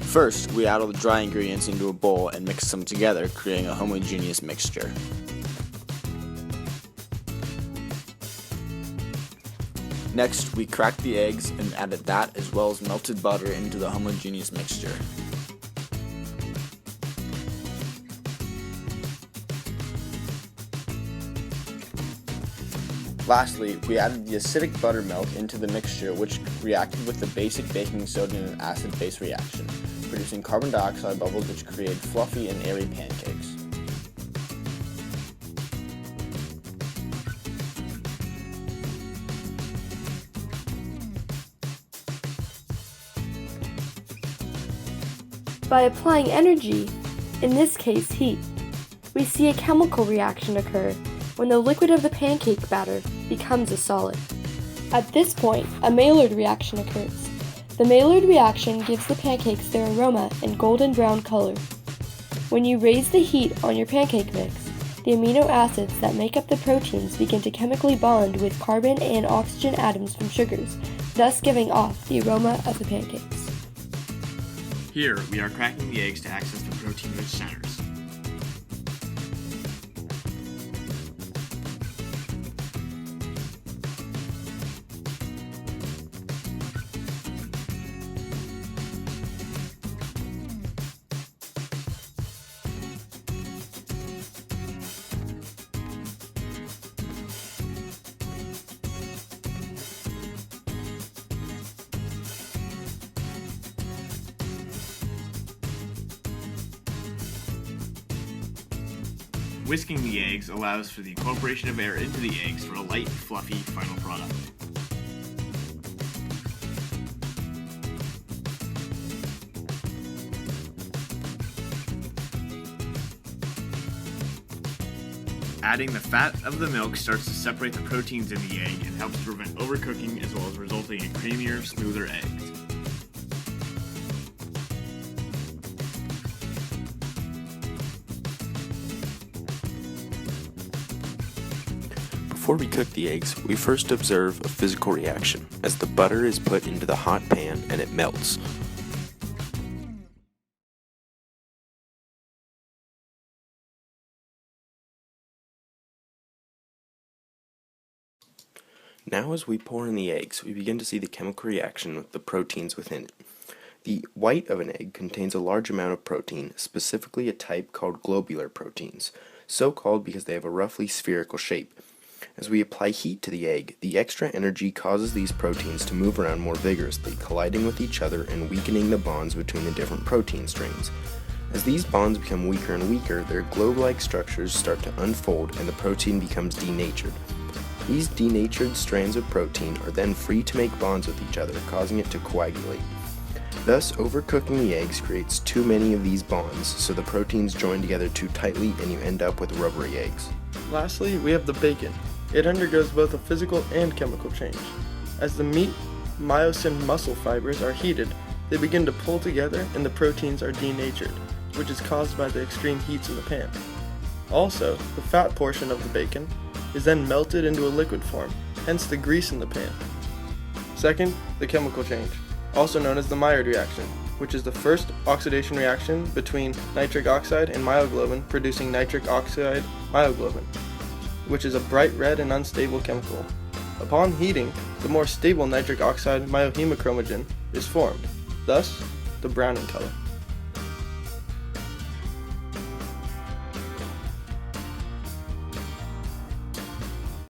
First, we add all the dry ingredients into a bowl and mix them together, creating a homogeneous mixture. Next, we crack the eggs and added that as well as melted butter into the homogeneous mixture. Lastly, we added the acidic buttermilk into the mixture, which reacted with the basic baking soda in an acid-base reaction, producing carbon dioxide bubbles which created fluffy and airy pancakes. By applying energy, in this case heat, we see a chemical reaction occur when the liquid of the pancake batter becomes a solid. At this point, a Maillard reaction occurs. The Maillard reaction gives the pancakes their aroma and golden brown color. When you raise the heat on your pancake mix, the amino acids that make up the proteins begin to chemically bond with carbon and oxygen atoms from sugars, thus giving off the aroma of the pancakes. Here, we are cracking the eggs to access the protein-rich centers. Whisking the eggs allows for the incorporation of air into the eggs for a light, fluffy final product. Adding the fat of the milk starts to separate the proteins in the egg and helps to prevent overcooking as well as resulting in creamier, smoother eggs. Before we cook the eggs, we first observe a physical reaction as the butter is put into the hot pan and it melts. Now as we pour in the eggs, we begin to see the chemical reaction with the proteins within it. The white of an egg contains a large amount of protein, specifically a type called globular proteins, so called because they have a roughly spherical shape. As we apply heat to the egg, the extra energy causes these proteins to move around more vigorously, colliding with each other and weakening the bonds between the different protein strains. As these bonds become weaker and weaker, their globe-like structures start to unfold and the protein becomes denatured. These denatured strands of protein are then free to make bonds with each other, causing it to coagulate. Thus, overcooking the eggs creates too many of these bonds, so the proteins join together too tightly and you end up with rubbery eggs. Lastly, we have the bacon. It undergoes both a physical and chemical change. As the meat, myosin muscle fibers are heated, they begin to pull together and the proteins are denatured, which is caused by the extreme heats in the pan. Also, the fat portion of the bacon is then melted into a liquid form, hence the grease in the pan. Second, the chemical change, also known as the Maillard reaction, which is the first oxidation reaction between nitric oxide and myoglobin, producing nitric oxide myoglobin, which is a bright red and unstable chemical. Upon heating, the more stable nitric oxide myohemochromogen is formed, thus the browning color.